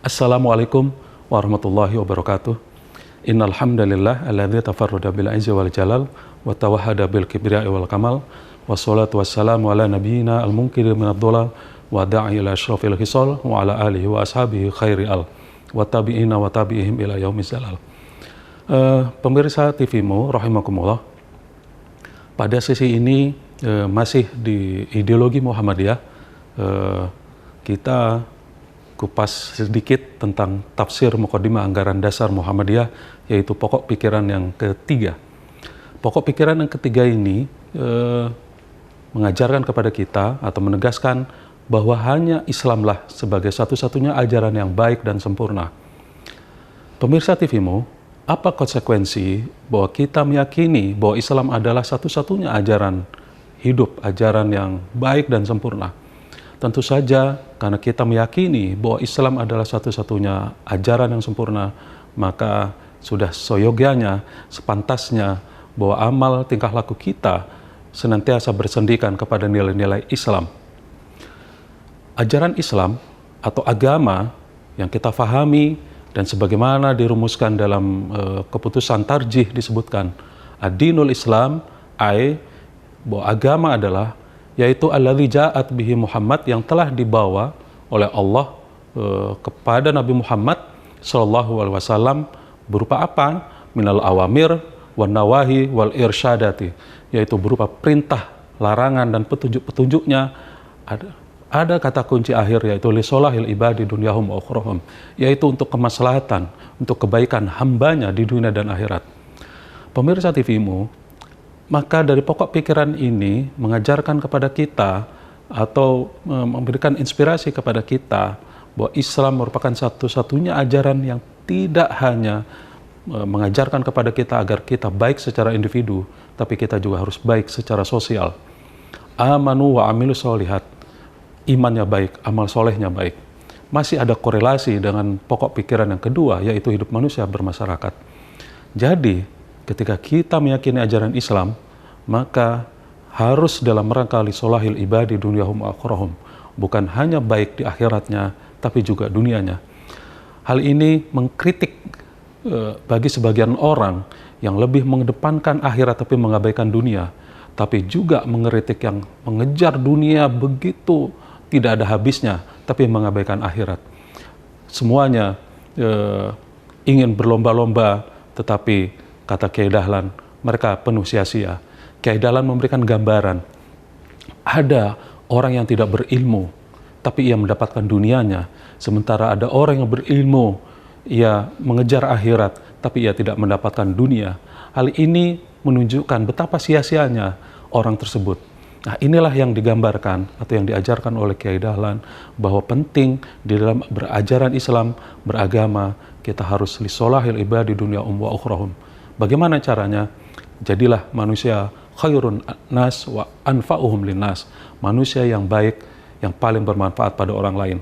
Assalamualaikum warahmatullahi wabarakatuh. Innal hamdalillah alladzi tafarrada bil izzi wal jalal wa tawahhada bil kibriya'i wal kamal wassalatu wassalamu ala nabiyyina al munqidhi minadh dhalal wa da'i ila asyrafil khisal wa ala alihi wa ashabihi khairi al wa tabi'ina wa tabi'ihim ila yaumiz zalal. Pemirsa TVMu rahimakumullah. Pada sesi ini masih di ideologi Muhammadiyah, kita kupas sedikit tentang tafsir Muqaddimah Anggaran Dasar Muhammadiyah, yaitu pokok pikiran yang ketiga. Pokok pikiran yang ketiga ini mengajarkan kepada kita atau menegaskan bahwa hanya Islamlah sebagai satu-satunya ajaran yang baik dan sempurna. Pemirsa TVMu, apa konsekuensi bahwa kita meyakini bahwa Islam adalah satu-satunya ajaran hidup, ajaran yang baik dan sempurna? Tentu saja karena kita meyakini bahwa Islam adalah satu-satunya ajaran yang sempurna, maka sudah seyogyanya, sepantasnya bahwa amal tingkah laku kita senantiasa bersendikan kepada nilai-nilai Islam. Ajaran Islam atau agama yang kita fahami dan sebagaimana dirumuskan dalam keputusan tarjih disebutkan, ad-dinul Islam, bahwa agama adalah yaitu alladzi ja'at bihi Muhammad, yang telah dibawa oleh Allah kepada Nabi Muhammad sallallahu alaihi wasallam berupa apa? Minal awamir wan nawahi wal irsyadati, yaitu berupa perintah, larangan dan petunjuk-petunjuknya. Ada kata kunci akhir, yaitu li solahil ibadi dunyahum wa ukhrahum, yaitu untuk kemaslahatan, untuk kebaikan hambanya di dunia dan akhirat. Pemirsa TVMu, maka dari pokok pikiran ini mengajarkan kepada kita atau memberikan inspirasi kepada kita bahwa Islam merupakan satu-satunya ajaran yang tidak hanya mengajarkan kepada kita agar kita baik secara individu, tapi kita juga harus baik secara sosial. Amanu wa amilu sholihat, imannya baik, amal solehnya baik. Masih ada korelasi dengan pokok pikiran yang kedua, yaitu hidup manusia bermasyarakat. Jadi ketika kita meyakini ajaran Islam, maka harus dalam rangka li solahil ibadi dunyahum wa ukhrahum, bukan hanya baik di akhiratnya, tapi juga dunianya. Hal ini mengkritik bagi sebagian orang yang lebih mengedepankan akhirat tapi mengabaikan dunia, tapi juga mengkritik yang mengejar dunia begitu tidak ada habisnya, tapi mengabaikan akhirat. Semuanya ingin berlomba-lomba, tetapi kata Kiai Dahlan, mereka penuh sia-sia. Kiai Dahlan memberikan gambaran, ada orang yang tidak berilmu, tapi ia mendapatkan dunianya. Sementara ada orang yang berilmu, ia mengejar akhirat, tapi ia tidak mendapatkan dunia. Hal ini menunjukkan betapa sia-sianya orang tersebut. Nah, inilah yang digambarkan atau yang diajarkan oleh Kiai Dahlan, bahwa penting di dalam berajaran Islam, beragama, kita harus li solahil ibadi dunya wa ukhrahum. Bagaimana caranya? Jadilah manusia khairun nas wa anfa'uhum linnas, manusia yang baik, yang paling bermanfaat pada orang lain.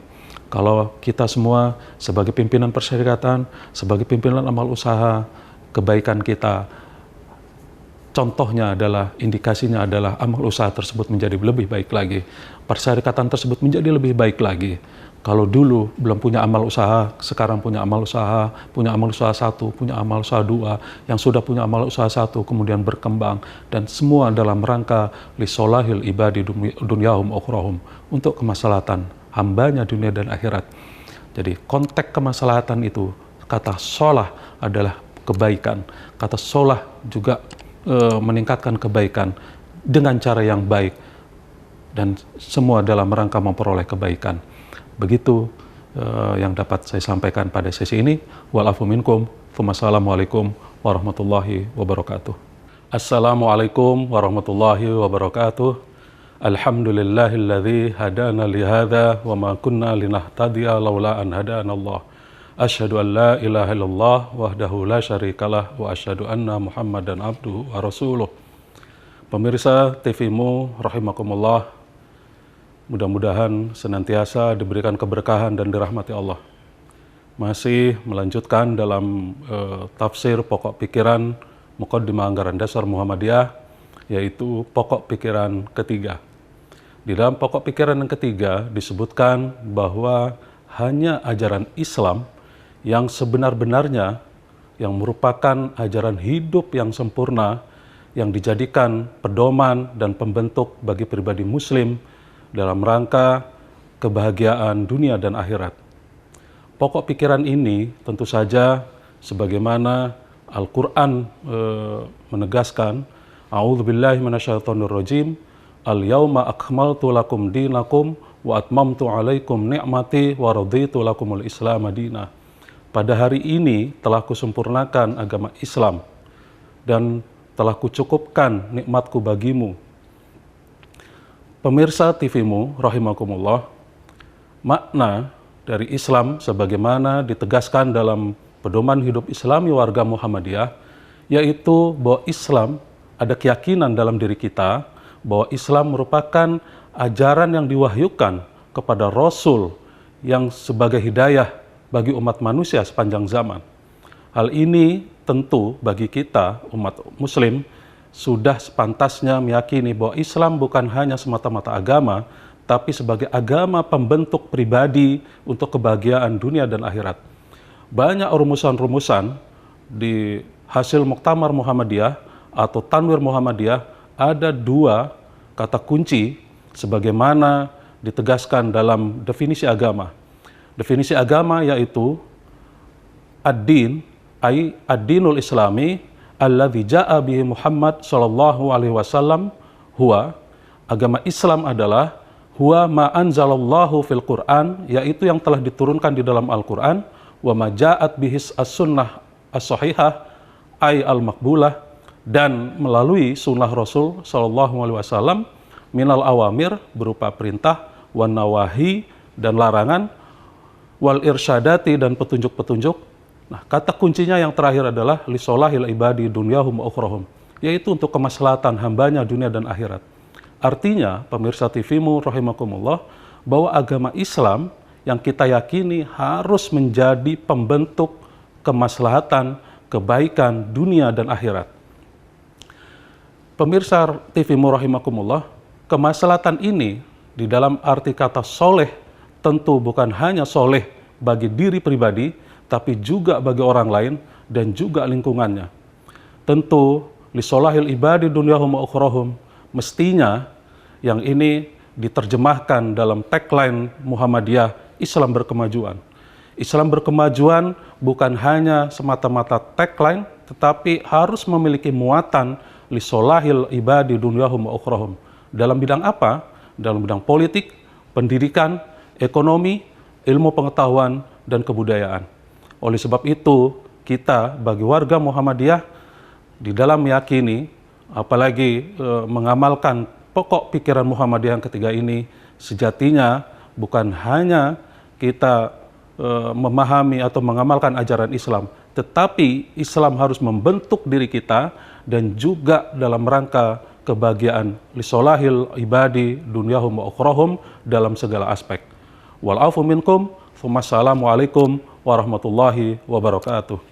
Kalau kita semua sebagai pimpinan persyarikatan, sebagai pimpinan amal usaha, kebaikan kita, contohnya adalah, indikasinya adalah amal usaha tersebut menjadi lebih baik lagi, persyarikatan tersebut menjadi lebih baik lagi. Kalau dulu belum punya amal usaha, sekarang punya amal usaha 1, punya amal usaha 2, yang sudah punya amal usaha 1 kemudian berkembang, dan semua dalam rangka li solahil ibadi dunyahum ukhrahum, untuk kemaslahatan hambanya dunia dan akhirat. Jadi konteks kemaslahatan itu, kata solah adalah kebaikan, kata solah juga meningkatkan kebaikan dengan cara yang baik, dan semua dalam rangka memperoleh kebaikan. Begitu yang dapat saya sampaikan pada sesi ini. Wa'alafu minkum. Wassalamualaikum warahmatullahi wabarakatuh. Assalamualaikum warahmatullahi wabarakatuh. Alhamdulillahilladzi hadana lihadza wa ma kunna linahtadiya laula an hadana Allah. Asyhadu an la ilaha illallah wahdahu la syarikalah wa asyhadu anna Muhammadan abduhu wa rasuluh. Pemirsa TVMu rahimakumullah, mudah-mudahan senantiasa diberikan keberkahan dan dirahmati Allah. Masih melanjutkan dalam tafsir pokok pikiran Muqaddimah Anggaran Dasar Muhammadiyah, yaitu pokok pikiran ketiga. Di dalam pokok pikiran yang ketiga disebutkan bahwa hanya ajaran Islam yang sebenar-benarnya, yang merupakan ajaran hidup yang sempurna, yang dijadikan pedoman dan pembentuk bagi pribadi Muslim dalam rangka kebahagiaan dunia dan akhirat. Pokok pikiran ini tentu saja sebagaimana Al-Quran menegaskan, A'udzubillahi minasyaitonirrajim, Al-yauma akmaltu lakum dinakum wa atmamtu alaikum ni'mati wa raditu lakumul Islam madinah. Pada hari ini telah kusempurnakan agama Islam dan telah kucukupkan nikmatku bagimu. Pemirsa TV-mu rahimakumullah, makna dari Islam sebagaimana ditegaskan dalam pedoman hidup Islami warga Muhammadiyah, yaitu bahwa Islam ada keyakinan dalam diri kita bahwa Islam merupakan ajaran yang diwahyukan kepada Rasul yang sebagai hidayah bagi umat manusia sepanjang zaman. Hal ini tentu bagi kita, umat Muslim, sudah sepantasnya meyakini bahwa Islam bukan hanya semata-mata agama, tapi sebagai agama pembentuk pribadi untuk kebahagiaan dunia dan akhirat. Banyak rumusan-rumusan di hasil Muktamar Muhammadiyah atau Tanwir Muhammadiyah, ada dua kata kunci sebagaimana ditegaskan dalam definisi agama. Definisi agama yaitu ad-din, ay ad-dinul islami alladzi ja'a bihi Muhammad sallallahu alaihi wasallam huwa, agama Islam adalah huwa ma anzalallahu fil Qur'an, yaitu yang telah diturunkan di dalam Al-Qur'an, wa ma ja'at bihis as-sunnah as-sahihah ay al-maqbulah, dan melalui sunnah Rasul sallallahu alaihi wasallam minal awamir berupa perintah, wan nawahi dan larangan, wal irsyadati dan petunjuk-petunjuk. Nah, kata kuncinya yang terakhir adalah li solahil ibadi dunyahum wa ukhrahum, yaitu untuk kemaslahatan hambanya dunia dan akhirat. Artinya, pemirsa TV-mu rahimakumullah, bahwa agama Islam yang kita yakini harus menjadi pembentuk kemaslahatan, kebaikan dunia dan akhirat. Pemirsa TV-mu rahimakumullah, kemaslahatan ini di dalam arti kata soleh tentu bukan hanya soleh bagi diri pribadi, tapi juga bagi orang lain dan juga lingkungannya. Tentu, lisolahil ibadi dunyahum wa ukhrahum, mestinya yang ini diterjemahkan dalam tagline Muhammadiyah, Islam berkemajuan. Islam berkemajuan bukan hanya semata-mata tagline, tetapi harus memiliki muatan lisolahil ibadi dunyahum wa ukhrahum. Dalam bidang apa? Dalam bidang politik, pendidikan, ekonomi, ilmu pengetahuan, dan kebudayaan. Oleh sebab itu, kita bagi warga Muhammadiyah di dalam meyakini, apalagi mengamalkan pokok pikiran Muhammadiyah yang ketiga ini, sejatinya bukan hanya kita memahami atau mengamalkan ajaran Islam, tetapi Islam harus membentuk diri kita dan juga dalam rangka kebahagiaan lisolahil ibadi dunyahum wa ukhrahum dalam segala aspek. Wal afu minkum, wassalamualaikum warahmatullahi wabarakatuh.